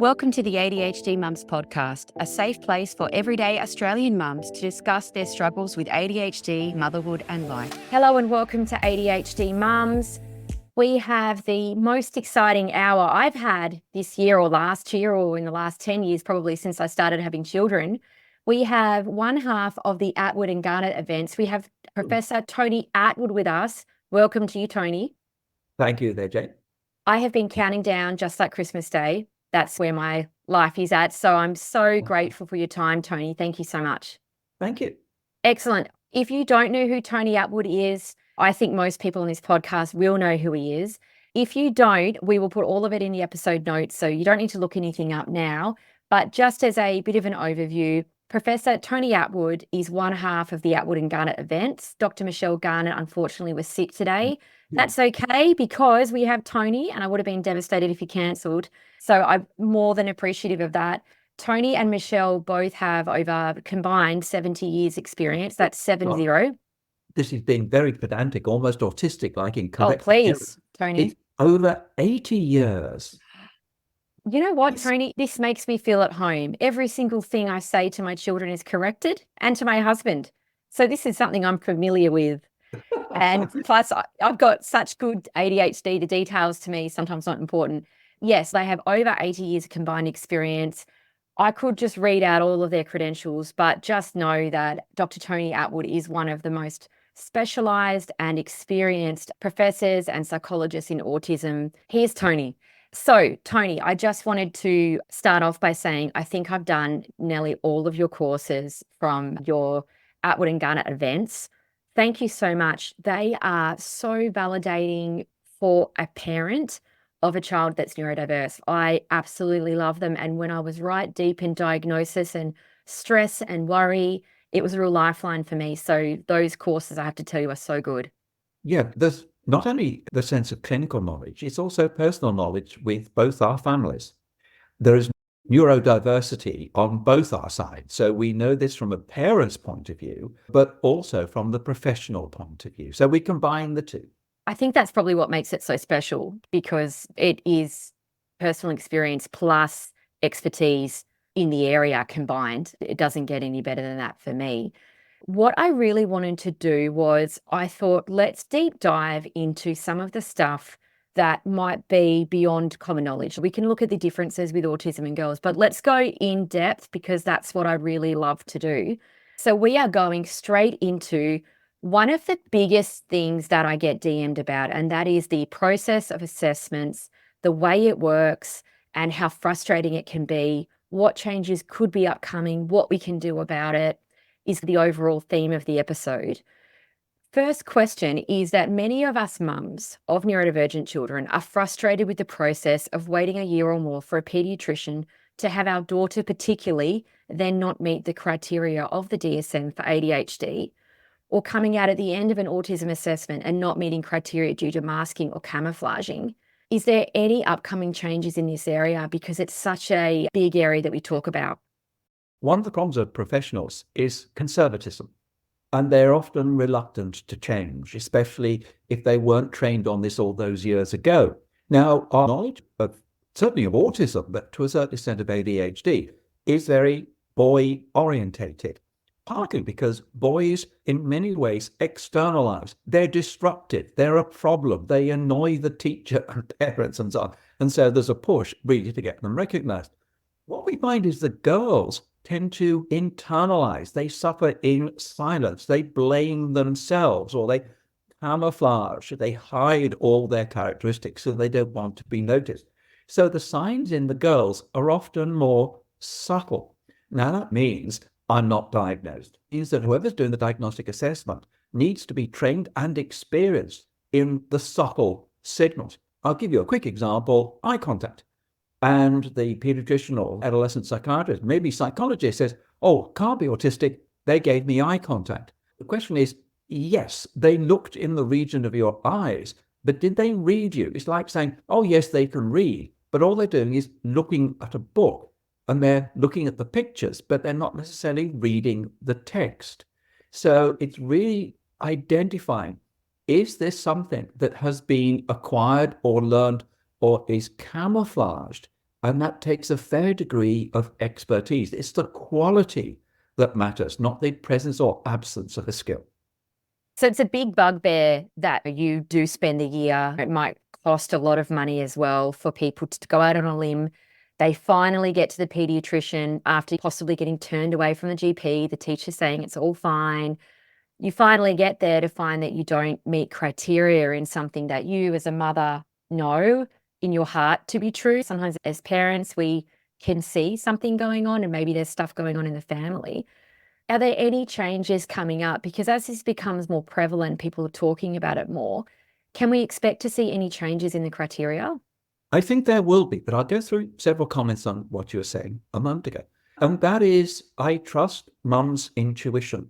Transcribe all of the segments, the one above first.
Welcome to the ADHD Mums podcast, a safe place for everyday Australian mums to discuss their struggles with ADHD, motherhood and life. Hello and welcome to ADHD Mums. We have the most exciting hour I've had this year or last year or in the last 10 years, probably since I started having children. We have one half of the Attwood and Garnet events. We have Professor Tony Atwood with us. Welcome to you, Tony. Thank you there, Jane. I have been counting down just like Christmas Day. That's where my life is at. So I'm so grateful for your time, Tony. Thank you so much. Thank you. Excellent. If you don't know who Tony Atwood is, I think most people on this podcast will know who he is. If you don't, we will put all of it in the episode notes, so you don't need to look anything up now. But just as a bit of an overview, Professor Tony Atwood is one half of the Attwood and Garnet events. Dr. Michelle Garnet, unfortunately, was sick today. That's okay because we have Tony, and I would have been devastated if he cancelled. So I'm more than appreciative of that. Tony and Michelle both have over combined 70 years experience. That's 70. This is being very pedantic, almost autistic, like in Oh, please, Tony. It's over 80 years. You know what, Tony? This makes me feel at home. Every single thing I say to my children is corrected, and to my husband. So this is something I'm familiar with. And plus, I've got such good ADHD, the details to me sometimes not important. Yes, they have over 80 years of combined experience. I could just read out all of their credentials, but just know that Dr. Tony Atwood is one of the most specialised and experienced professors and psychologists in autism. Here's Tony. So, Tony, I just wanted to start off by saying I think I've done nearly all of your courses from your Attwood and Garnet events. Thank you so much. They are so validating for a parent of a child that's neurodiverse. I absolutely love them. And when I was right deep in diagnosis and stress and worry, it was a real lifeline for me. So those courses, I have to tell you, are so good. Yeah, there's not only the sense of clinical knowledge, it's also personal knowledge with both our families. There is neurodiversity on both our sides. So we know this from a parent's point of view, but also from the professional point of view. So we combine the two. I think that's probably what makes it so special, because it is personal experience plus expertise in the area combined. It doesn't get any better than that for me. What I really wanted to do was I thought, let's deep dive into some of the stuff that might be beyond common knowledge. We can look at the differences with autism in girls, but let's go in depth because that's what I really love to do. So we are going straight into one of the biggest things that I get DM'd about, and that is the process of assessments, the way it works, and how frustrating it can be, what changes could be upcoming, what we can do about it, is the overall theme of the episode. First question is that many of us mums of neurodivergent children are frustrated with the process of waiting a year or more for a paediatrician to have our daughter particularly then not meet the criteria of the DSM for ADHD, or coming out at the end of an autism assessment and not meeting criteria due to masking or camouflaging. Is there any upcoming changes in this area? Because it's such a big area that we talk about. One of the problems of professionals is conservatism, and they're often reluctant to change, especially if they weren't trained on this all those years ago. Now, our knowledge of certainly of autism, but to a certain extent of ADHD, is very boy-orientated. Partly because boys, in many ways, externalise. They're disruptive. They're a problem. They annoy the teacher and parents and so on. And so there's a push really to get them recognised. What we find is that girls tend to internalise. They suffer in silence. They blame themselves, or they camouflage. They hide all their characteristics so they don't want to be noticed. So the signs in the girls are often more subtle. Now that means I'm not diagnosed. It means that whoever's doing the diagnostic assessment needs to be trained and experienced in the subtle signals. I'll give you a quick example: eye contact. And the pediatrician or adolescent psychiatrist, maybe psychologist, says, oh, can't be autistic, they gave me eye contact. The question is, yes, they looked in the region of your eyes, but did they read you? It's like saying, oh, yes, they can read, but all they're doing is looking at a book. And they're looking at the pictures, but they're not necessarily reading the text. So it's really identifying, is this something that has been acquired or learned or is camouflaged And that takes a fair degree of expertise. It's the quality that matters, not the presence or absence of a skill. So it's a big bugbear that you do spend a year. It might cost a lot of money as well for people to go out on a limb. They finally get to the pediatrician after possibly getting turned away from the GP, the teacher saying it's all fine. You finally get there to find that you don't meet criteria in something that you as a mother know in your heart to be true. Sometimes as parents, we can see something going on and maybe there's stuff going on in the family. Are there any changes coming up? Because as this becomes more prevalent, people are talking about it more. Can we expect to see any changes in the criteria? I think there will be, but I'll go through several comments on what you were saying a moment ago. And that is, I trust mum's intuition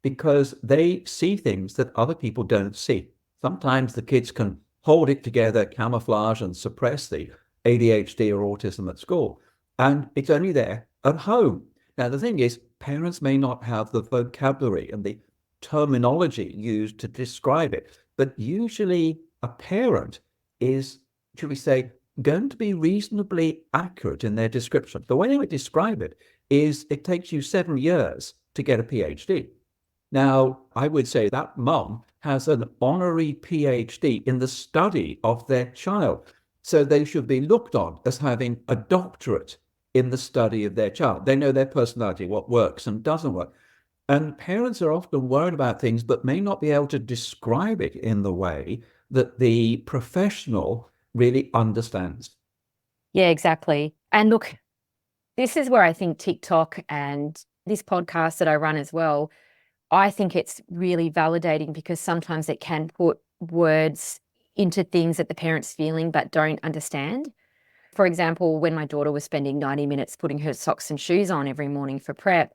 because they see things that other people don't see. Sometimes the kids can hold it together, camouflage and suppress the ADHD or autism at school. And it's only there at home. Now, the thing is, parents may not have the vocabulary and the terminology used to describe it, but usually a parent is, should we say, going to be reasonably accurate in their description. The way they would describe it is it takes you 7 years to get a PhD. Now, I would say that mum has an honorary PhD in the study of their child. So they should be looked on as having a doctorate in the study of their child. They know their personality, what works and doesn't work. And parents are often worried about things, but may not be able to describe it in the way that the professional really understands. Yeah, exactly. And look, this is where I think TikTok and this podcast that I run as well, I think it's really validating because sometimes it can put words into things that the parent's feeling but don't understand. For example, when my daughter was spending 90 minutes putting her socks and shoes on every morning for prep,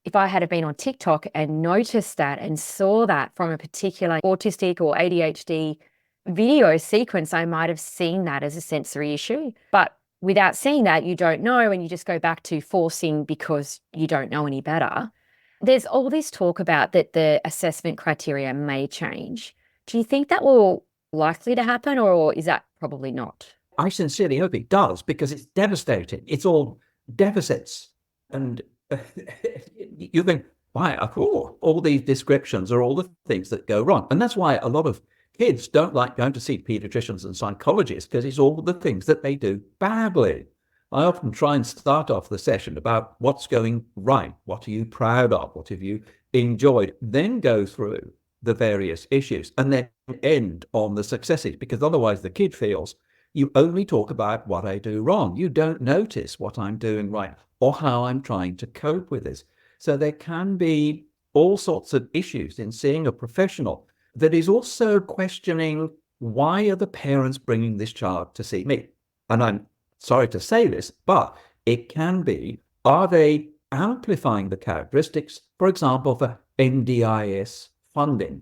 if I had been on TikTok and noticed that and saw that from a particular autistic or ADHD video sequence, I might have seen that as a sensory issue. But without seeing that, you don't know, and you just go back to forcing because you don't know any better. There's all this talk about that the assessment criteria may change. Do you think that will likely to happen, or is that probably not? I sincerely hope it does because it's devastating. It's all deficits. And you think, why? All these descriptions are all the things that go wrong. And that's why a lot of kids don't like going to see pediatricians and psychologists because it's all the things that they do badly. I often try and start off the session about what's going right. What are you proud of? What have you enjoyed? Then go through the various issues and then end on the successes, because otherwise the kid feels you only talk about what I do wrong. You don't notice what I'm doing right or how I'm trying to cope with this. So there can be all sorts of issues in seeing a professional that is also questioning, why are the parents bringing this child to see me? And I'm sorry to say this, but it can be, are they amplifying the characteristics, for example, for NDIS funding?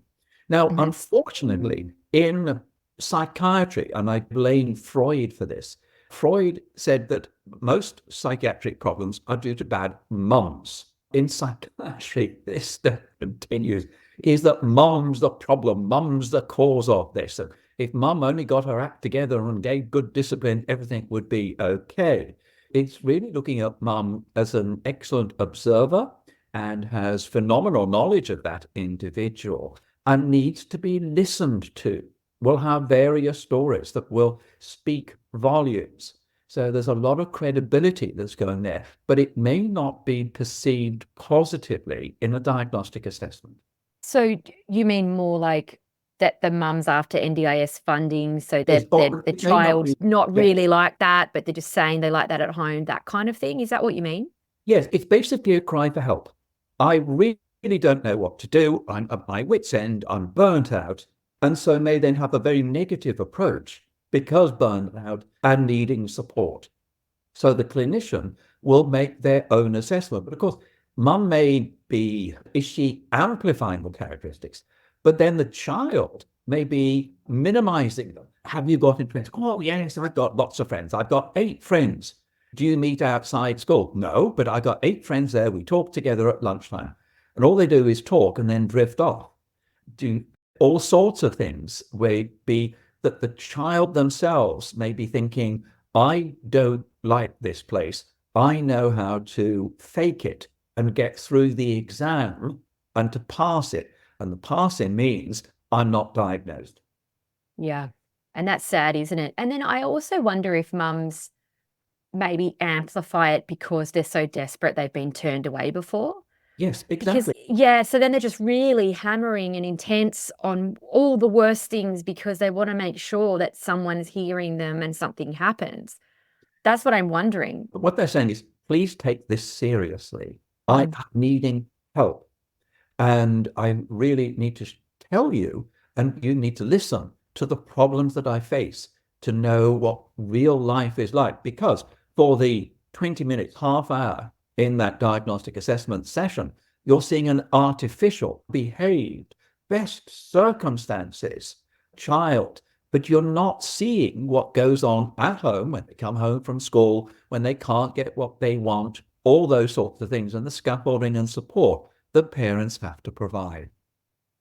Now, unfortunately, in psychiatry, and I blame Freud for this, Freud said that most psychiatric problems are due to bad mums. In psychiatry, this continues, is that mum's the problem, mum's the cause of this. And if mum only got her act together and gave good discipline, everything would be okay. It's really looking at mum as an excellent observer and has phenomenal knowledge of that individual and needs to be listened to. We'll have various stories that will speak volumes. So there's a lot of credibility that's going there, but it may not be perceived positively in a diagnostic assessment. So you mean more like that the mum's after NDIS funding, so that the child's not really like that, but they're just saying they like that at home, that kind of thing? Is that what you mean? Yes, it's basically a cry for help. I really don't know what to do. I'm at my wit's end. I'm burnt out. And so may then have a very negative approach because burned out and needing support. So the clinician will make their own assessment. But of course, mum may be, is she amplifying the characteristics? But then the child may be minimizing them. Have you got friends? Oh, yes, I've got lots of friends. I've got 8 friends. Do you meet outside school? No, but I got 8 friends there. We talk together at lunchtime. And all they do is talk and then drift off. Do all sorts of things may be that the child themselves may be thinking, I don't like this place. I know how to fake it and get through the exam and to pass it. And the passing means I'm not diagnosed. Yeah. And that's sad, isn't it? And then I also wonder if mums maybe amplify it because they're so desperate they've been turned away before. Yes, Because, exactly. yeah, so then they're just really hammering and intense on all the worst things because they want to make sure that someone's hearing them and something happens. That's what I'm wondering. But what they're saying is, please take this seriously. I'm Mm. needing help. And I really need to tell you, and you need to listen to the problems that I face to know what real life is like. Because for the 20 minutes, half hour in that diagnostic assessment session, you're seeing an artificial, behaved, best circumstances child, but you're not seeing what goes on at home when they come home from school, when they can't get what they want, all those sorts of things, and the scaffolding and support that parents have to provide.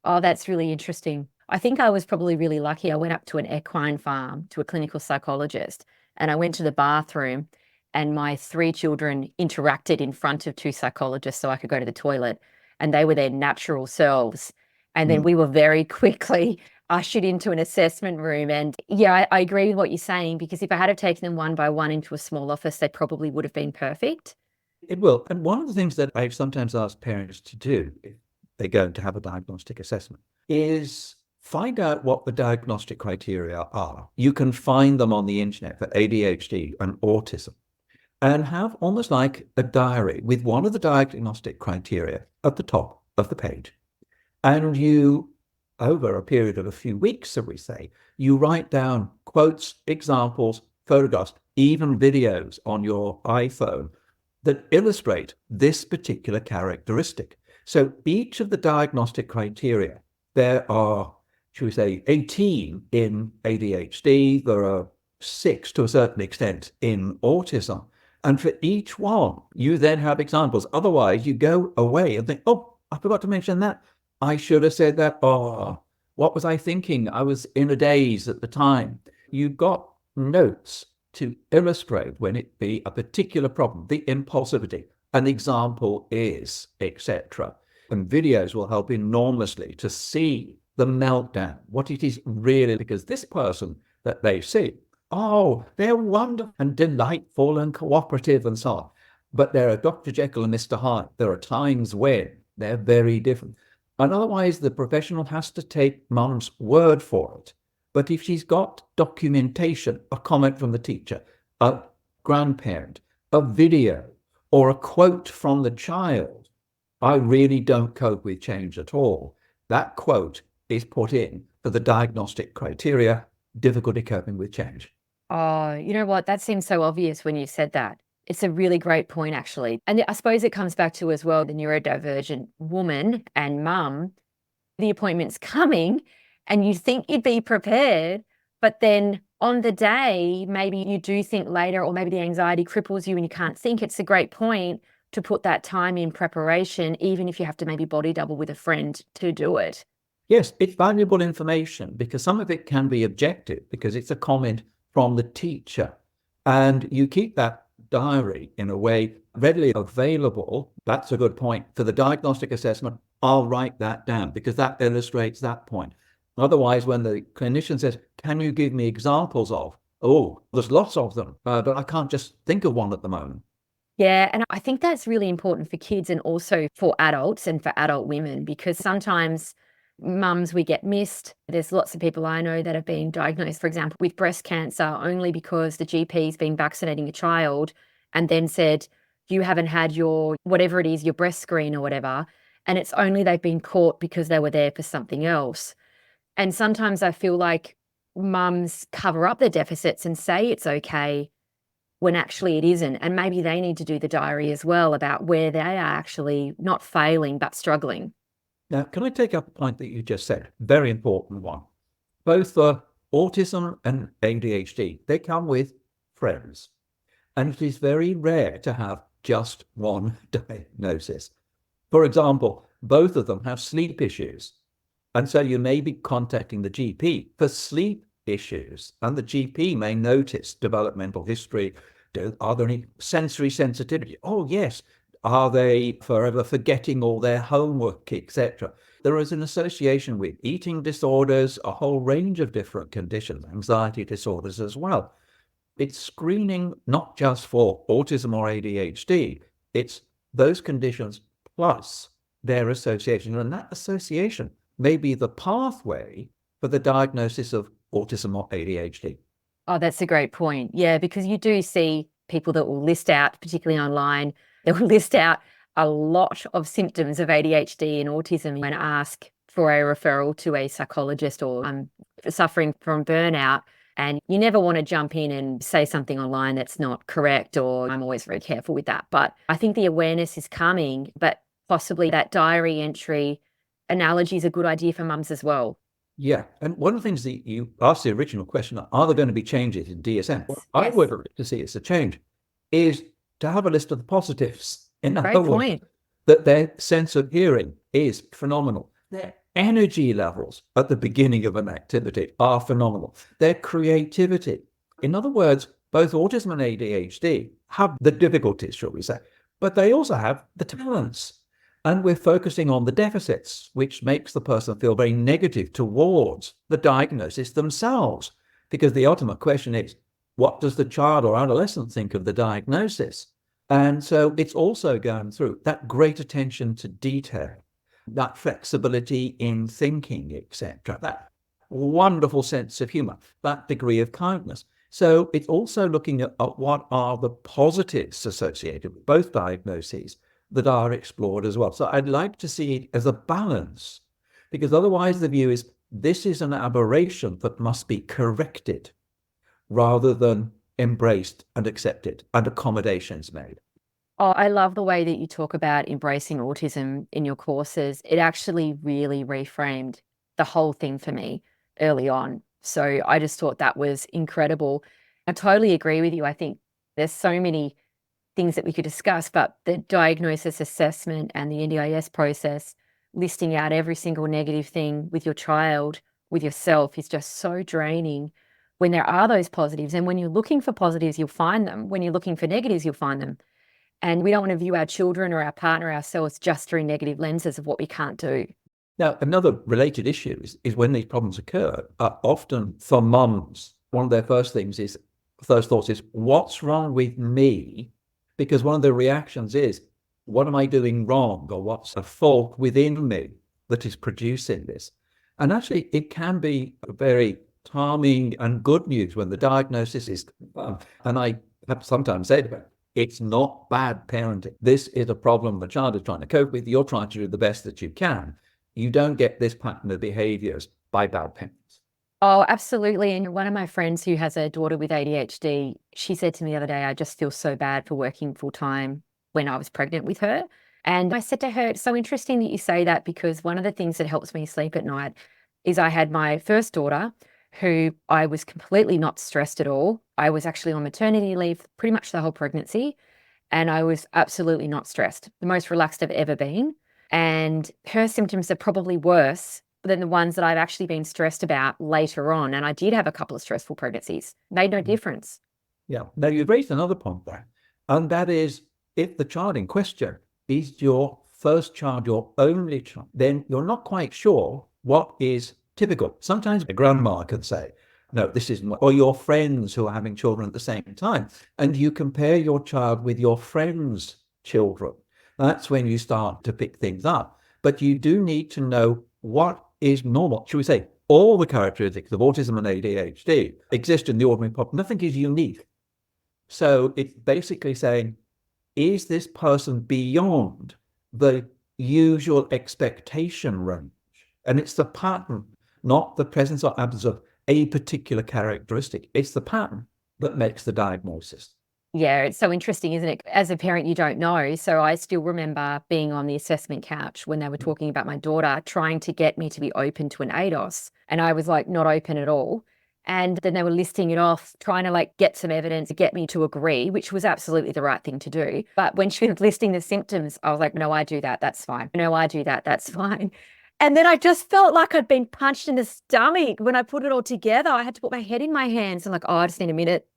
Oh, that's really interesting. I think I was probably really lucky. I went up to an equine farm to a clinical psychologist, and I went to the bathroom, and my 3 children interacted in front of 2 psychologists so I could go to the toilet, and they were their natural selves. And then Mm. we were very quickly ushered into an assessment room. And yeah, I agree with what you're saying, because if I had have taken them one by one into a small office, they probably would have been perfect. It will. And one of the things that I sometimes ask parents to do if they're going to have a diagnostic assessment is find out what the diagnostic criteria are. You can find them on the internet for ADHD and autism, and have almost like a diary with one of the diagnostic criteria at the top of the page. And you, over a period of a few weeks, so we say, you write down quotes, examples, photographs, even videos on your iPhone that illustrate this particular characteristic. So each of the diagnostic criteria, there are, should we say, 18 in ADHD, there are 6 to a certain extent in autism. And for each one, you then have examples. Otherwise, you go away and think, oh, I forgot to mention that. I should have said that. Oh, what was I thinking? I was in a daze at the time. You've got notes to illustrate when it be a particular problem, the impulsivity, an example is, etc. And videos will help enormously to see the meltdown, what it is really, because this person that they see, oh, they're wonderful and delightful and cooperative and so on. But they're a Dr. Jekyll and Mr. Hyde. There are times when they're very different. And otherwise, the professional has to take mum's word for it. But if she's got documentation, a comment from the teacher, a grandparent, a video, or a quote from the child, I really don't cope with change at all. That quote is put in for the diagnostic criteria, difficulty coping with change. Oh, you know what? That seems so obvious when you said that. It's a really great point, actually. And I suppose it comes back to as well the neurodivergent woman and mum. The appointment's coming and you think you'd be prepared, but then on the day, maybe you do think later, or maybe the anxiety cripples you and you can't think. It's a great point to put that time in preparation, even if you have to maybe body double with a friend to do it. Yes, it's valuable information because some of it can be objective because it's a comment from the teacher. And you keep that diary in a way readily available. That's a good point. For the diagnostic assessment, I'll write that down because that illustrates that point. Otherwise, when the clinician says, can you give me examples of? Oh, there's lots of them, but I can't just think of one at the moment. Yeah, and I think that's really important for kids and also for adults and for adult women, because sometimes mums, we get missed. There's lots of people I know that have been diagnosed, for example, with breast cancer only because the GP's been vaccinating a child and then said, you haven't had your, whatever it is, your breast screen or whatever. And it's only they've been caught because they were there for something else. And sometimes I feel like mums cover up their deficits and say it's okay when actually it isn't. And maybe they need to do the diary as well about where they are actually not failing, but struggling. Now, can I take up a point that you just said? Very important one. Both autism and ADHD, they come with friends. And it is very rare to have just one diagnosis. For example, both of them have sleep issues. And so you may be contacting the GP for sleep issues. And the GP may notice developmental history, Are there any sensory sensitivity? Oh, yes. Are they forever forgetting all their homework, etc.? There is an association with eating disorders, a whole range of different conditions, anxiety disorders as well. It's screening not just for autism or ADHD, it's those conditions plus their association. And that association may be the pathway for the diagnosis of autism or ADHD. Oh, that's a great point. Yeah, because you do see people that will list out, particularly online, they will list out a lot of symptoms of ADHD and autism and ask for a referral to a psychologist or suffering from burnout. And you never want to jump in and say something online that's not correct, or I'm always very careful with that. But I think the awareness is coming, but possibly that diary entry analogy is a good idea for mums as well. Yeah. And one of the things that you asked the original question, are there going to be changes in DSM? What I Yes. would like to see as a change is to have a list of the positives. In Great other words, point. that their sense of hearing is phenomenal. Their energy levels at the beginning of an activity are phenomenal. Their creativity. In other words, both autism and ADHD have the difficulties, shall we say, but they also have the talents. And we're focusing on the deficits, which makes the person feel very negative towards the diagnosis themselves. Because the ultimate question is, what does the child or adolescent think of the diagnosis? And so it's also going through that great attention to detail, that flexibility in thinking, etc., that wonderful sense of humor, that degree of kindness. So it's also looking at what are the positives associated with both diagnoses that are explored as well. So I'd like to see it as a balance, because otherwise the view is this is an aberration that must be corrected rather than embraced and accepted and accommodations made. Oh, I love the way that you talk about embracing autism in your courses. It actually really reframed the whole thing for me early on. So I just thought that was incredible. I totally agree with you. I think there's so many things that we could discuss, but the diagnosis assessment and the NDIS process, listing out every single negative thing with your child, with yourself, is just so draining when there are those positives. And when you're looking for positives, you'll find them. When you're looking for negatives, you'll find them. And we don't want to view our children or our partner, ourselves, just through negative lenses of what we can't do. Now, another related issue is when these problems occur, often for mums, one of their first thoughts is, what's wrong with me? Because one of the reactions is, what am I doing wrong? Or what's a fault within me that is producing this? And actually, it can be very calming and good news when the diagnosis is confirmed. And I have sometimes said, it's not bad parenting. This is a problem the child is trying to cope with. You're trying to do the best that you can. You don't get this pattern of behaviors by bad parents. Oh, absolutely. And one of my friends who has a daughter with ADHD, she said to me the other day, I just feel so bad for working full time when I was pregnant with her. And I said to her, it's so interesting that you say that, because one of the things that helps me sleep at night is I had my first daughter who I was completely not stressed at all. I was actually on maternity leave pretty much the whole pregnancy, and I was absolutely not stressed, the most relaxed I've ever been. And her symptoms are probably worse than the ones that I've actually been stressed about later on. And I did have a couple of stressful pregnancies, made no difference. Yeah. Now, you've raised another point there, and that is, if the child in question is your first child, your only child, then you're not quite sure what is typical. Sometimes a grandma can say, no, this isn't, or your friends who are having children at the same time, and you compare your child with your friends' children. That's when you start to pick things up. But you do need to know what is normal. Should we say all the characteristics of autism and ADHD exist in the ordinary population? Nothing is unique. So it's basically saying, is this person beyond the usual expectation range? And it's the pattern, not the presence or absence of a particular characteristic. It's the pattern that makes the diagnosis. Yeah, it's so interesting, isn't it? As a parent, you don't know. So I still remember being on the assessment couch when they were talking about my daughter, trying to get me to be open to an ADOS. And I was like, not open at all. And then they were listing it off, trying to like get some evidence to get me to agree, which was absolutely the right thing to do. But when she was listing the symptoms, I was like, no, I do that. That's fine. No, I do that. That's fine. And then I just felt like I'd been punched in the stomach when I put it all together. I had to put my head in my hands. I'm like, oh, I just need a minute.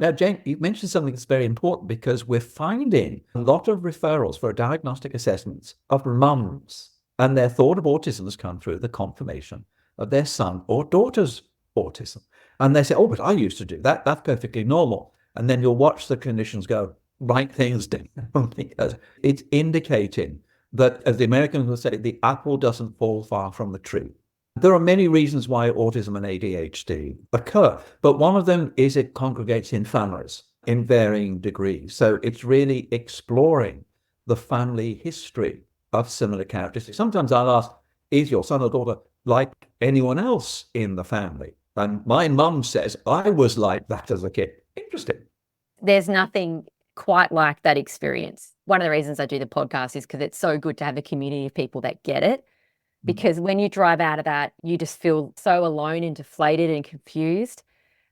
Now, Jane, you mentioned something that's very important because we're finding a lot of referrals for diagnostic assessments of mums, and their thought of autism has come through the confirmation of their son or daughter's autism. And they say, oh, but I used to do that. That's perfectly normal. And then you'll watch the clinicians go, write things down because it's indicating that, as the Americans would say, the apple doesn't fall far from the tree. There are many reasons why autism and ADHD occur, but one of them is it congregates in families in varying degrees. So it's really exploring the family history of similar characteristics. Sometimes I'll ask, is your son or daughter like anyone else in the family? And my mum says, I was like that as a kid. Interesting. There's nothing quite like that experience. One of the reasons I do the podcast is because it's so good to have a community of people that get it. Because when you drive out of that, you just feel so alone and deflated and confused.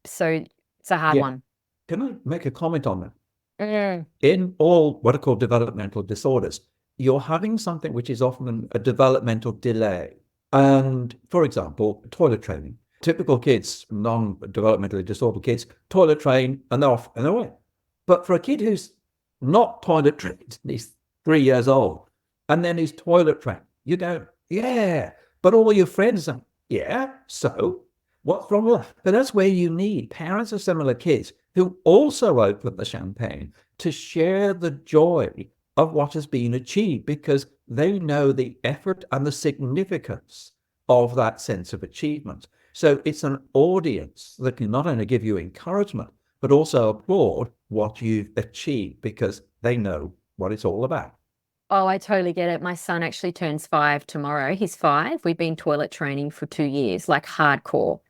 So it's a hard one. Can I make a comment on that? Mm. In all what are called developmental disorders, you're having something which is often a developmental delay. And for example, toilet training. Typical kids, non-developmentally disabled kids, toilet train and they're off and they're away. But for a kid who's not toilet trained, he's 3 years old, and then he's toilet trained, you go, yeah, but all your friends are, yeah, so what's wrong with that? But that's where you need parents of similar kids who also open the champagne to share the joy of what has been achieved because they know the effort and the significance of that sense of achievement. So it's an audience that can not only give you encouragement, but also applaud what you've achieved because they know what it's all about. Oh, I totally get it. My son actually turns 5 tomorrow. He's 5. We've been toilet training for 2 years, like hardcore.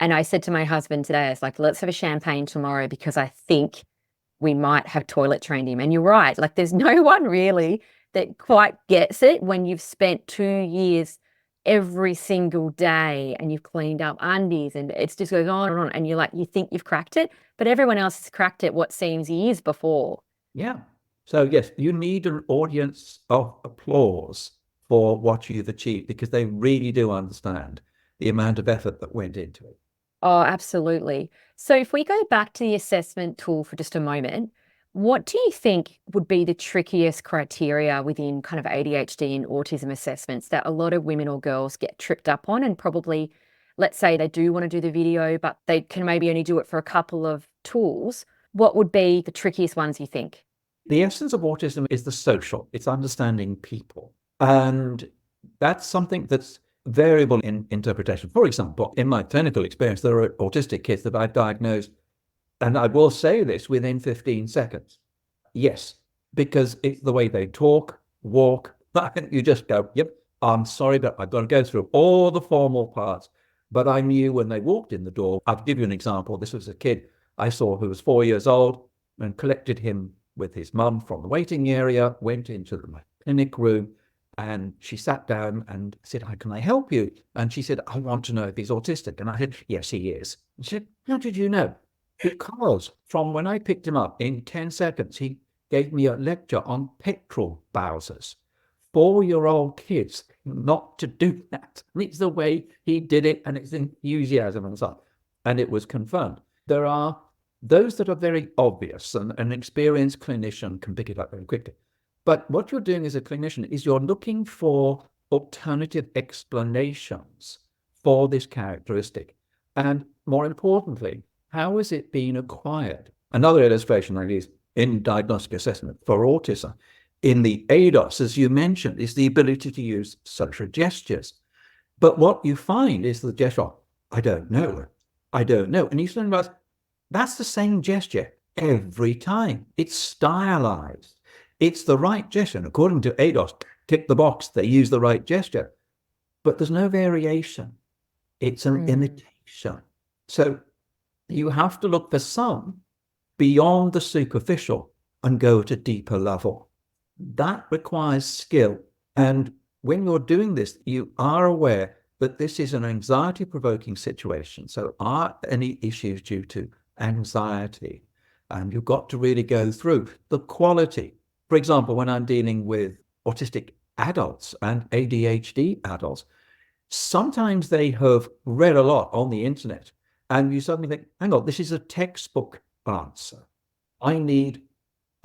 And I said to my husband today, I was like, let's have a champagne tomorrow because I think we might have toilet trained him. And you're right. Like there's no one really that quite gets it when you've spent 2 years every single day and you've cleaned up undies and it's just goes on and on. And you're like, you think you've cracked it, but everyone else has cracked it what seems years before. Yeah. So yes, you need an audience of applause for what you've achieved because they really do understand the amount of effort that went into it. Oh, absolutely. So if we go back to the assessment tool for just a moment, what do you think would be the trickiest criteria within kind of ADHD and autism assessments that a lot of women or girls get tripped up on and probably, let's say they do want to do the video, but they can maybe only do it for a couple of tools. What would be the trickiest ones you think? The essence of autism is the social. It's understanding people. And that's something that's variable in interpretation. For example, in my clinical experience, there are autistic kids that I've diagnosed, and I will say this within 15 seconds. Yes, because it's the way they talk, walk. You just go, yep, I'm sorry, but I've got to go through all the formal parts. But I knew when they walked in the door. I'll give you an example. This was a kid I saw who was 4 years old and collected him with his mum from the waiting area, went into the clinic room, and she sat down and said, how can I help you? And she said, I want to know if he's autistic. And I said, yes, he is. And she said, how did you know? Because from when I picked him up, in 10 seconds, he gave me a lecture on petrol Bowsers. 4-year-old kids not to do that. It's the way he did it and it's enthusiasm and so on. And it was confirmed. There are those that are very obvious, and an experienced clinician can pick it up very quickly. But what you're doing as a clinician is you're looking for alternative explanations for this characteristic. And more importantly, how is it being acquired? Another illustration I use in diagnostic assessment for autism, in the ADOS, as you mentioned, is the ability to use social gestures. But what you find is the gesture, I don't know. And you learn about that's the same gesture every time. It's stylized. It's the right gesture. And according to ADOS, tick the box, they use the right gesture. But there's no variation. It's an imitation. So you have to look for some beyond the superficial and go to deeper level. That requires skill. And when you're doing this, you are aware that this is an anxiety-provoking situation. So are any issues due to anxiety? And you've got to really go through the quality. For example, when I'm dealing with autistic adults and ADHD adults, sometimes they have read a lot on the internet and you suddenly think, hang on, this is a textbook answer. I need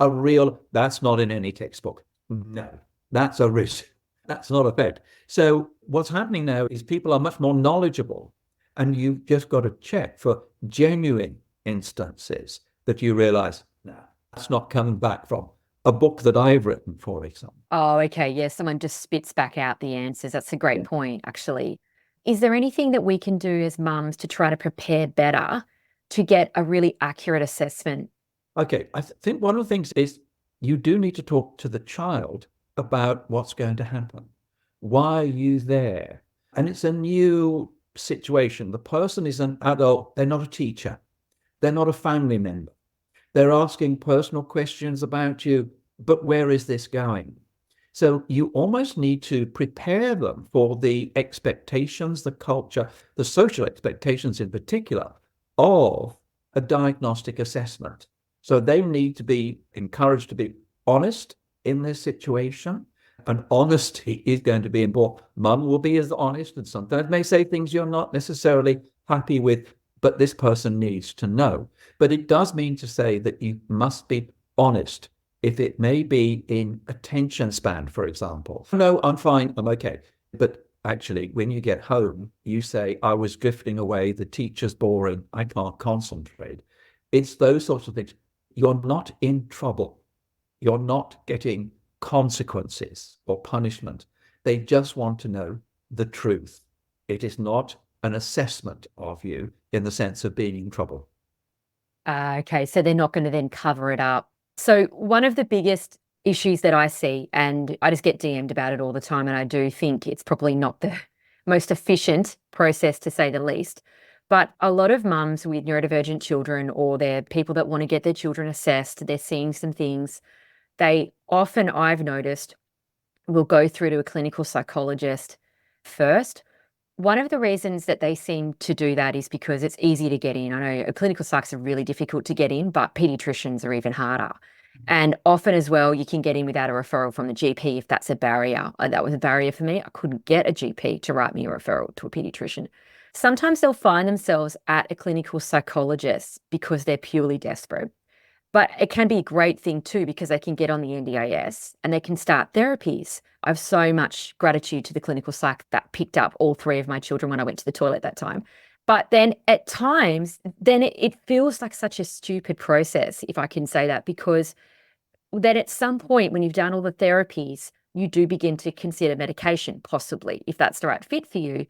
a real, that's not in any textbook. No, that's a risk. That's not a fact. So what's happening now is people are much more knowledgeable, and you've just got to check for genuine instances that you realize, no, that's not coming back from a book that I've written, for example. Oh, okay. Yeah, someone just spits back out the answers. That's a great point, actually. Is there anything that we can do as mums to try to prepare better to get a really accurate assessment? Okay, I think one of the things is you do need to talk to the child about what's going to happen. Why are you there? And it's a new situation. The person is an adult. They're not a teacher. They're not a family member. They're asking personal questions about you, but where is this going? So you almost need to prepare them for the expectations, the culture, the social expectations in particular of a diagnostic assessment. So they need to be encouraged to be honest in this situation. And honesty is going to be important. Mum will be as honest and sometimes may say things you're not necessarily happy with, but this person needs to know. But it does mean to say that you must be honest. If it may be in attention span, for example. No, I'm fine, I'm okay. But actually, when you get home, you say, I was drifting away, the teacher's boring, I can't concentrate. It's those sorts of things. You're not in trouble. You're not getting consequences or punishment. They just want to know the truth. It is not an assessment of you in the sense of being in trouble. Okay, so they're not going to then cover it up. So one of the biggest issues that I see, and I just get DM'd about it all the time, and I do think it's probably not the most efficient process, to say the least. But a lot of mums with neurodivergent children, or they're people that want to get their children assessed, they're seeing some things, they often, I've noticed, will go through to a clinical psychologist first. One of the reasons that they seem to do that is because it's easy to get in. I know clinical psychs are really difficult to get in, but pediatricians are even harder. And often as well, you can get in without a referral from the GP if that's a barrier. That was a barrier for me. I couldn't get a GP to write me a referral to a pediatrician. Sometimes they'll find themselves at a clinical psychologist because they're purely desperate. But it can be a great thing too, because they can get on the NDIS and they can start therapies. I have so much gratitude to the clinical psych that picked up all three of my children when I went to the toilet that time. But then at times, then it feels like such a stupid process, if I can say that, because then at some point when you've done all the therapies, you do begin to consider medication, possibly, if that's the right fit for you.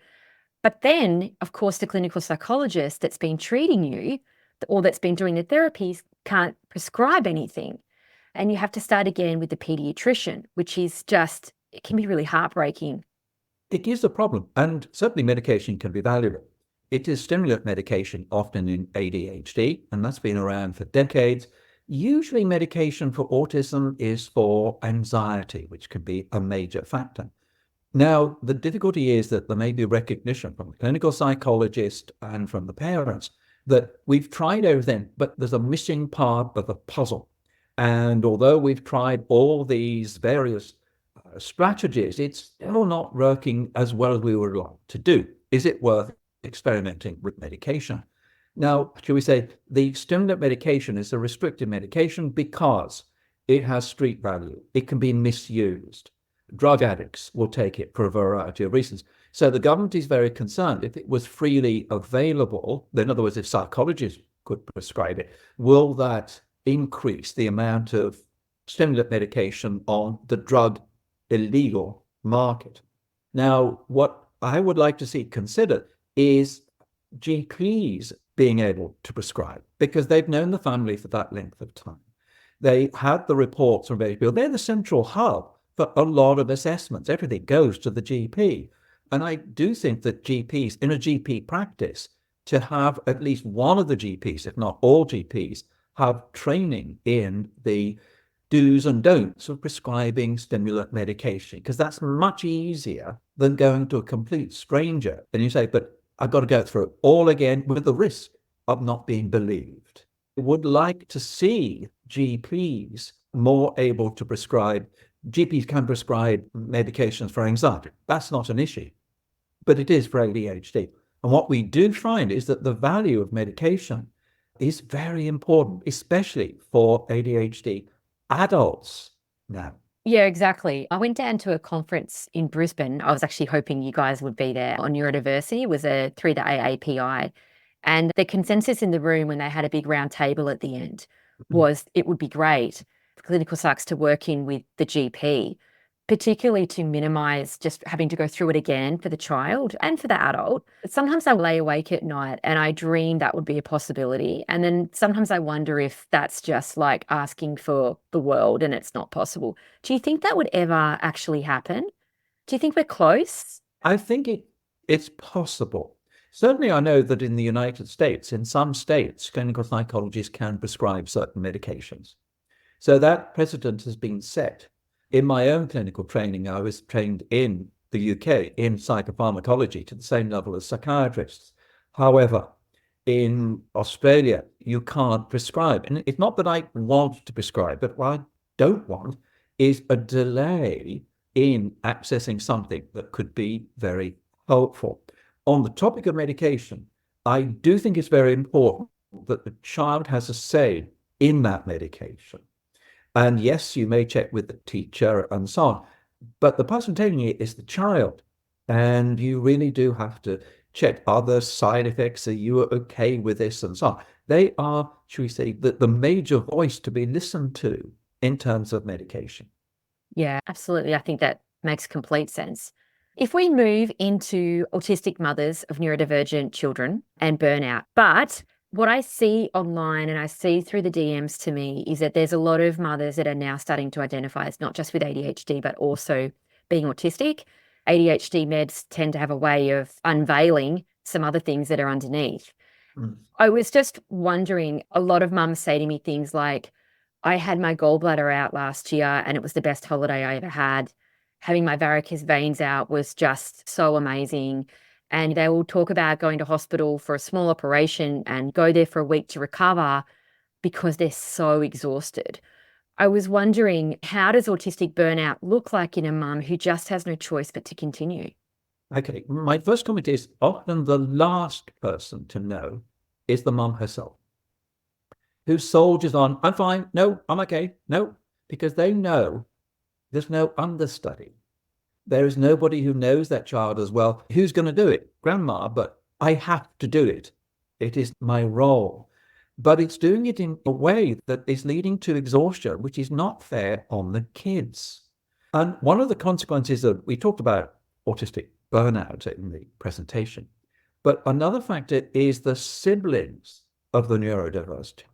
But then, of course, the clinical psychologist that's been treating you or that's been doing the therapies can't prescribe anything. And you have to start again with the pediatrician, which is just, it can be really heartbreaking. It is a problem, and certainly medication can be valuable. It is stimulant medication, often in ADHD, and that's been around for decades. Usually medication for autism is for anxiety, which can be a major factor. Now, the difficulty is that there may be recognition from the clinical psychologist and from the parents that we've tried everything, but there's a missing part of the puzzle. And although we've tried all these various strategies, it's still not working as well as we would like to do. Is it worth experimenting with medication? Now, shall we say the stimulant medication is a restricted medication because it has street value. It can be misused. Drug addicts will take it for a variety of reasons. So the government is very concerned if it was freely available, in other words, if psychologists could prescribe it, will that increase the amount of stimulant medication on the drug illegal market? Now, what I would like to see considered is GPs being able to prescribe, because they've known the family for that length of time. They had the reports from various people. They're the central hub for a lot of assessments. Everything goes to the GP. And I do think that GPs, in a GP practice, to have at least one of the GPs, if not all GPs, have training in the do's and don'ts of prescribing stimulant medication, because that's much easier than going to a complete stranger. And you say, but I've got to go through it all again with the risk of not being believed. I would like to see GPs more able to prescribe. GPs can prescribe medications for anxiety. That's not an issue, but it is for ADHD. And what we do find is that the value of medication is very important, especially for ADHD adults now. Yeah, exactly. I went down to a conference in Brisbane. I was actually hoping you guys would be there on neurodiversity. It was through the AAPI. And the consensus in the room when they had a big round table at the end was it would be great for clinical psychs to work in with the GP, particularly to minimize just having to go through it again for the child and for the adult. Sometimes I lay awake at night and I dream that would be a possibility. And then sometimes I wonder if that's just like asking for the world and it's not possible. Do you think that would ever actually happen? Do you think we're close? I think it's possible. Certainly, I know that in the United States, in some states, clinical psychologists can prescribe certain medications. So that precedent has been set. In my own clinical training, I was trained in the UK in psychopharmacology to the same level as psychiatrists. However, in Australia, you can't prescribe. And it's not that I want to prescribe, but what I don't want is a delay in accessing something that could be very helpful. On the topic of medication, I do think it's very important that the child has a say in that medication. And yes, you may check with the teacher and so on, but the person taking it is the child. And you really do have to check other side effects. Are you okay with this and so on? They are, should we say, the major voice to be listened to in terms of medication. Yeah, absolutely. I think that makes complete sense. If we move into autistic mothers of neurodivergent children and burnout, but what I see online and I see through the DMs to me is that there's a lot of mothers that are now starting to identify as not just with ADHD, but also being autistic. ADHD meds tend to have a way of unveiling some other things that are underneath. I was just wondering, a lot of mums say to me things like, I had my gallbladder out last year and it was the best holiday I ever had. Having my varicose veins out was just so amazing. And they will talk about going to hospital for a small operation and go there for a week to recover because they're so exhausted. I was wondering, how does autistic burnout look like in a mum who just has no choice but to continue? Okay, my first comment is often the last person to know is the mum herself, who soldiers on, I'm fine, no, I'm okay, no, because they know there's no understudy. There is nobody who knows that child as well. Who's going to do it? Grandma, but I have to do it. It is my role. But it's doing it in a way that is leading to exhaustion, which is not fair on the kids. And one of the consequences that we talked about autistic burnout in the presentation, but another factor is the siblings of the neurodivergent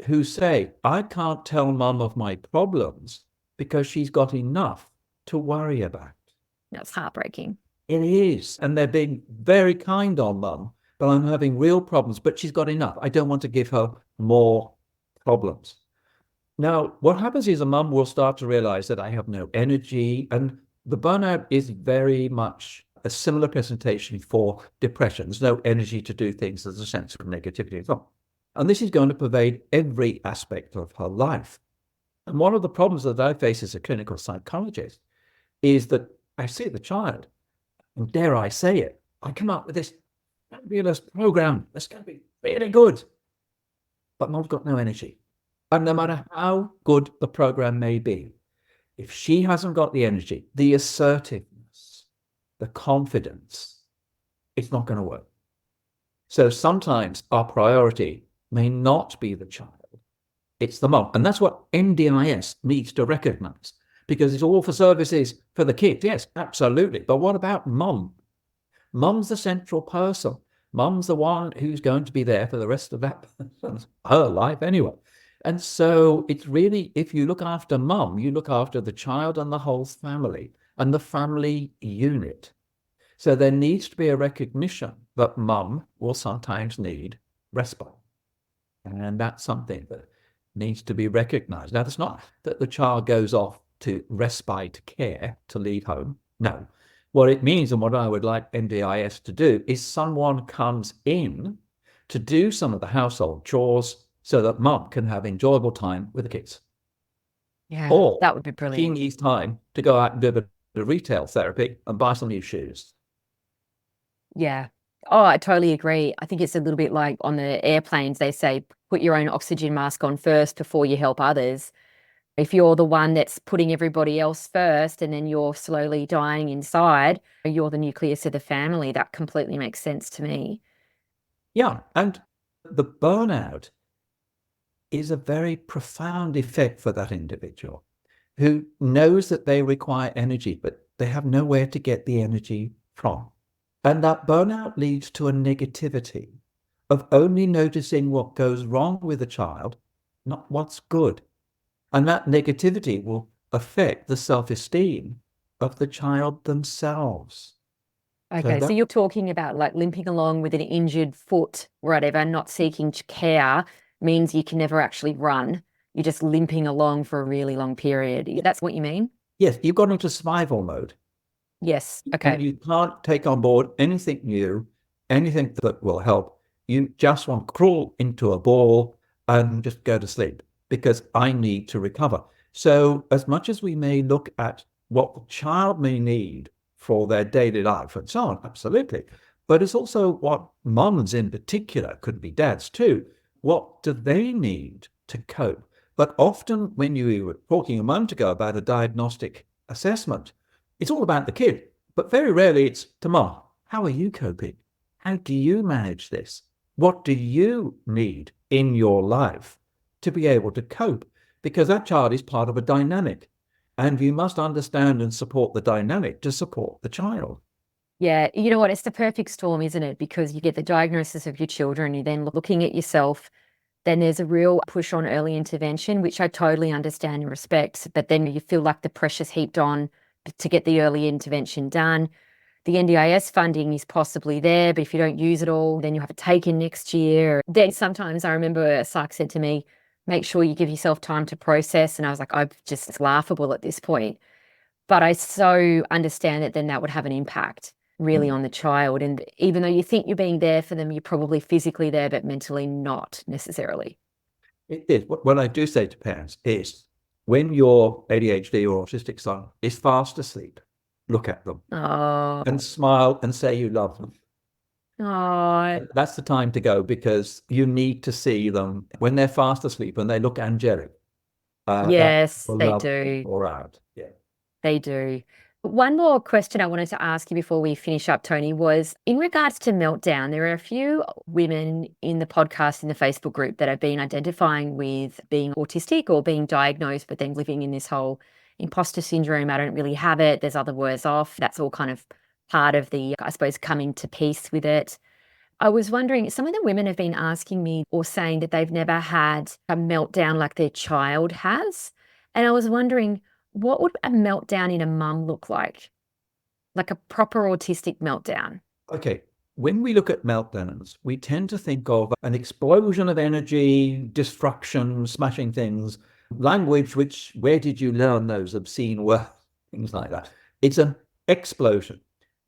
who say, I can't tell mum of my problems because she's got enough to worry about. That's heartbreaking. It is. And they're being very kind on mum, but I'm having real problems, but she's got enough. I don't want to give her more problems. Now, what happens is a mum will start to realize that I have no energy, and the burnout is very much a similar presentation for depression. There's no energy to do things. There's a sense of negativity as well. And this is going to pervade every aspect of her life. And one of the problems that I face as a clinical psychologist is that I see the child, and dare I say it, I come up with this fabulous program that's going to be really good, but mum's got no energy. And no matter how good the program may be, if she hasn't got the energy, the assertiveness, the confidence, it's not going to work. So sometimes our priority may not be the child, it's the mum. And that's what NDIS needs to recognize, because it's all for services for the kids. Yes, absolutely. But what about mum? Mum's the central person. Mum's the one who's going to be there for the rest of that her life anyway. And so it's really, if you look after mum, you look after the child and the whole family and the family unit. So there needs to be a recognition that mum will sometimes need respite. And that's something that needs to be recognized. Now, it's not that the child goes off to respite care to leave home. No. What it means, and what I would like NDIS to do, is someone comes in to do some of the household chores so that mum can have enjoyable time with the kids. Yeah, Or that would be she brilliant. needs time to go out and do a bit of retail therapy and buy some new shoes. Yeah. Oh, I totally agree. I think it's a little bit like on the airplanes, they say, put your own oxygen mask on first before you help others. If you're the one that's putting everybody else first and then you're slowly dying inside, you're the nucleus of the family. That completely makes sense to me. Yeah, and the burnout is a very profound effect for that individual who knows that they require energy, but they have nowhere to get the energy from. And that burnout leads to a negativity of only noticing what goes wrong with the child, not what's good. And that negativity will affect the self-esteem of the child themselves. Okay, so you're talking about like limping along with an injured foot or whatever, not seeking care means you can never actually run. You're just limping along for a really long period. That's what you mean? Yes, you've gone into survival mode. Yes. And Okay. you can't take on board anything new, anything that will help. You just want to crawl into a ball and just go to sleep because I need to recover. So as much as we may look at what the child may need for their daily life and so on, absolutely. But it's also what mums in particular, could be dads too, what do they need to cope? But often when you were talking a moment ago about a diagnostic assessment, it's all about the kid. But very rarely it's, Tamar, how are you coping? How do you manage this? What do you need in your life to be able to cope? Because that child is part of a dynamic. And you must understand and support the dynamic to support the child. Yeah, you know what? It's the perfect storm, isn't it? Because you get the diagnosis of your children, you're then looking at yourself. Then there's a real push on early intervention, which I totally understand and respect. But then you feel like the pressure's heaped on to get the early intervention done. The NDIS funding is possibly there, but if you don't use it all, then you have it taken next year. Then sometimes I remember a psych said to me, make sure you give yourself time to process. And I was like, it's laughable at this point. But I so understand that then that would have an impact really on the child. And even though you think you're being there for them, you're probably physically there, but mentally not necessarily. It is. What I do say to parents is when your ADHD or autistic son is fast asleep, look at them Oh, and smile and say you love them. oh, That's the time to go because you need to see them when they're fast asleep and they look angelic. That yes, will they love do. or out. Yeah. They do. One more question I wanted to ask you before we finish up, Tony, was in regards to meltdown. There are a few women in the podcast, in the Facebook group, that have been identifying with being autistic or being diagnosed, but then living in this whole imposter syndrome. I don't really have it. There's other worse off. That's all kind of part of the, I suppose, coming to peace with it. I was wondering, some of the women have been asking me or saying that they've never had a meltdown like their child has. And I was wondering, what would a meltdown in a mum look like? Like a proper autistic meltdown? Okay. When we look at meltdowns, we tend to think of an explosion of energy, destruction, smashing things, language, which, where did you learn those obscene words? Things like that. It's an explosion.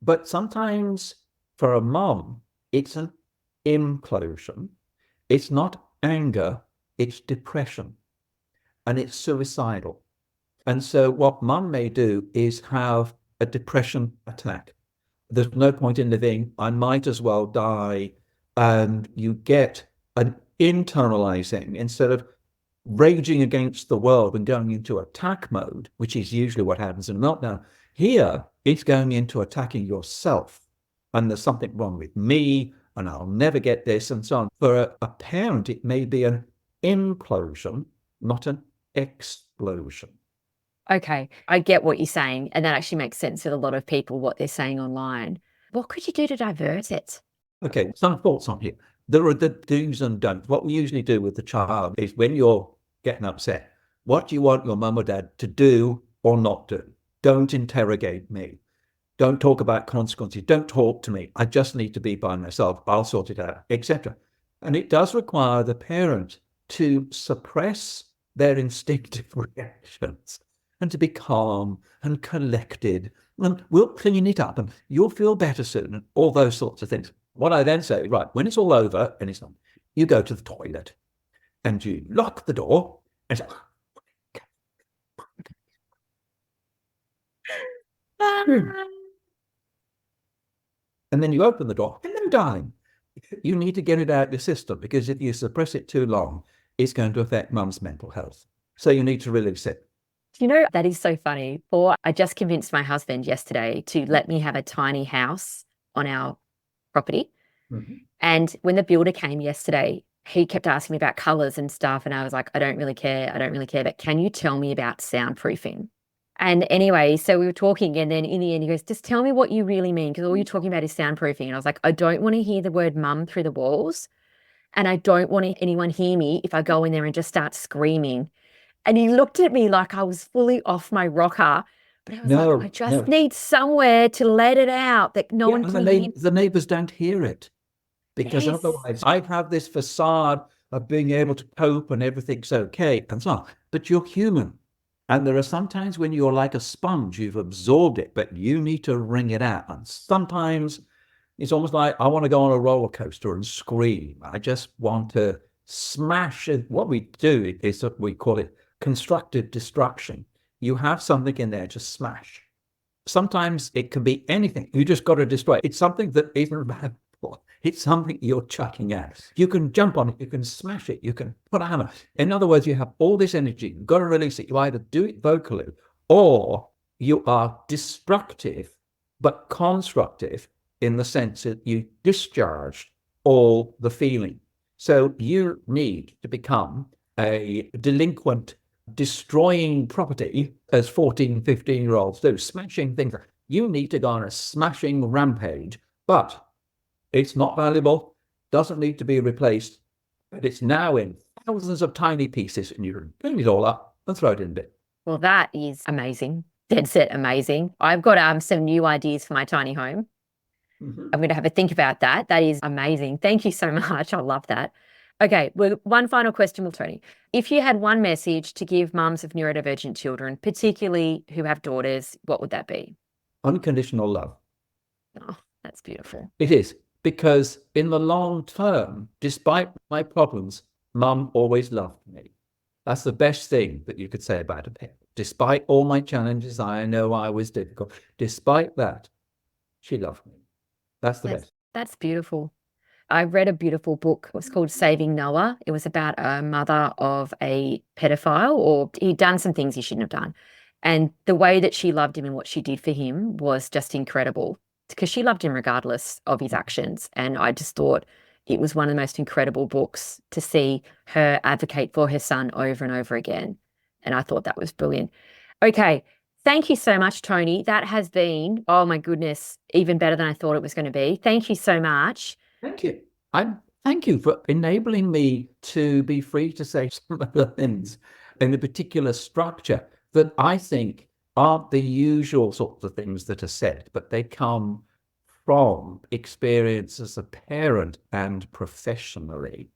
But sometimes for a mom, it's an implosion. It's not anger, it's depression, and it's suicidal. And so what mum may do is have a depression attack. There's no point in living. I might as well die. And you get an internalizing instead of raging against the world and going into attack mode, which is usually what happens in a meltdown. Here, it's going into attacking yourself. And there's something wrong with me, and I'll never get this, and so on. For a parent, it may be an implosion, not an explosion. Okay, I get what you're saying. And that actually makes sense with a lot of people, what they're saying online. What could you do to divert it? Okay, some thoughts on here. There are the do's and don'ts. What we usually do with the child is when you're getting upset, what do you want your mum or dad to do or not do? Don't interrogate me. Don't talk about consequences. Don't talk to me. I just need to be by myself. I'll sort it out, etc. And it does require the parent to suppress their instinctive reactions and to be calm and collected. And we'll clean it up and you'll feel better soon and all those sorts of things. What I then say, right, when it's all over and it's not, you go to the toilet and you lock the door and say, and then you open the door. Hello, darling. You need to get it out of your system, because if you suppress it too long, it's going to affect mum's mental health. So you need to release it. Do you know, that is so funny. I just convinced my husband yesterday to let me have a tiny house on our property. Mm-hmm. And when the builder came yesterday, he kept asking me about colours and stuff. And I was like, I don't really care. But can you tell me about soundproofing? And anyway, so we were talking, and then in the end, he goes, just tell me what you really mean, because all you're talking about is soundproofing. And I was like, I don't want to hear the word mum through the walls. And I don't want anyone hear me if I go in there and just start screaming. And he looked at me like I was fully off my rocker. But I was like, I just need somewhere to let it out that no one can hear. The neighbours don't hear it, because otherwise I have this facade of being able to cope and everything's okay and so on. But you're human. And there are sometimes when you're like a sponge, you've absorbed it, but you need to wring it out. And sometimes it's almost like I want to go on a roller coaster and scream. I just want to smash it. What we do is what we call it constructive destruction. You have something in there to smash. Sometimes it can be anything. You just got to destroy it. It's something that isn't bad. It's something you're chucking at. You can jump on it, you can smash it, you can put a hammer. In other words, you have all this energy, you've got to release it. You either do it vocally, or you are destructive but constructive, in the sense that you discharged all the feeling. So you need to become a delinquent, destroying property, as 14, 15-year-olds do, smashing things. You need to go on a smashing rampage, but it's not valuable, doesn't need to be replaced, but it's now in thousands of tiny pieces, and you bring it all up and throw it in a bit. Well, that is amazing. Dead set amazing. I've got some new ideas for my tiny home. Mm-hmm. I'm going to have a think about that. That is amazing. Thank you so much. I love that. Okay, well, one final question, Tony. If you had one message to give mums of neurodivergent children, particularly who have daughters, what would that be? Unconditional love. Oh, that's beautiful. It is. Because in the long term, despite my problems, mum always loved me. That's the best thing that you could say about a parent. Despite all my challenges, I know I was difficult. Despite that, she loved me. That's the best. That's beautiful. I read a beautiful book. It was called Saving Noah. It was about a mother of a pedophile, or he'd done some things he shouldn't have done. And the way that she loved him and what she did for him was just incredible, because she loved him regardless of his actions. And I just thought it was one of the most incredible books to see her advocate for her son over and over again. And I thought that was brilliant. Okay. Thank you so much, Tony. That has been, oh my goodness, even better than I thought it was going to be. Thank you so much. Thank you. Thank you for enabling me to be free to say some of the things in the particular structure that I think aren't the usual sorts of things that are said, but they come from experience as a parent and professionally.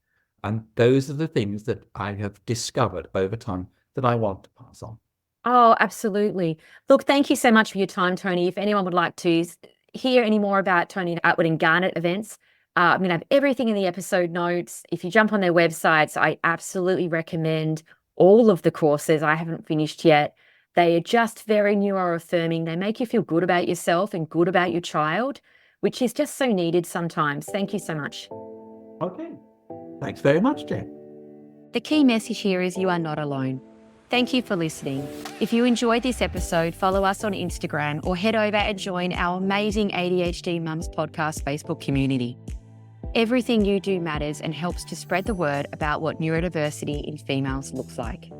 And those are the things that I have discovered over time that I want to pass on. Oh, absolutely. Look, thank you so much for your time, Tony. If anyone would like to hear any more about Tony Atwood and Garnet events, I'm going to have everything in the episode notes. If you jump on their websites, I absolutely recommend all of the courses. I haven't finished yet. They are just very neuroaffirming. They make you feel good about yourself and good about your child, which is just so needed sometimes. Thank you so much. Okay. Thanks very much, Jen. The key message here is you are not alone. Thank you for listening. If you enjoyed this episode, follow us on Instagram or head over and join our amazing ADHD Mums Podcast Facebook community. Everything you do matters and helps to spread the word about what neurodiversity in females looks like.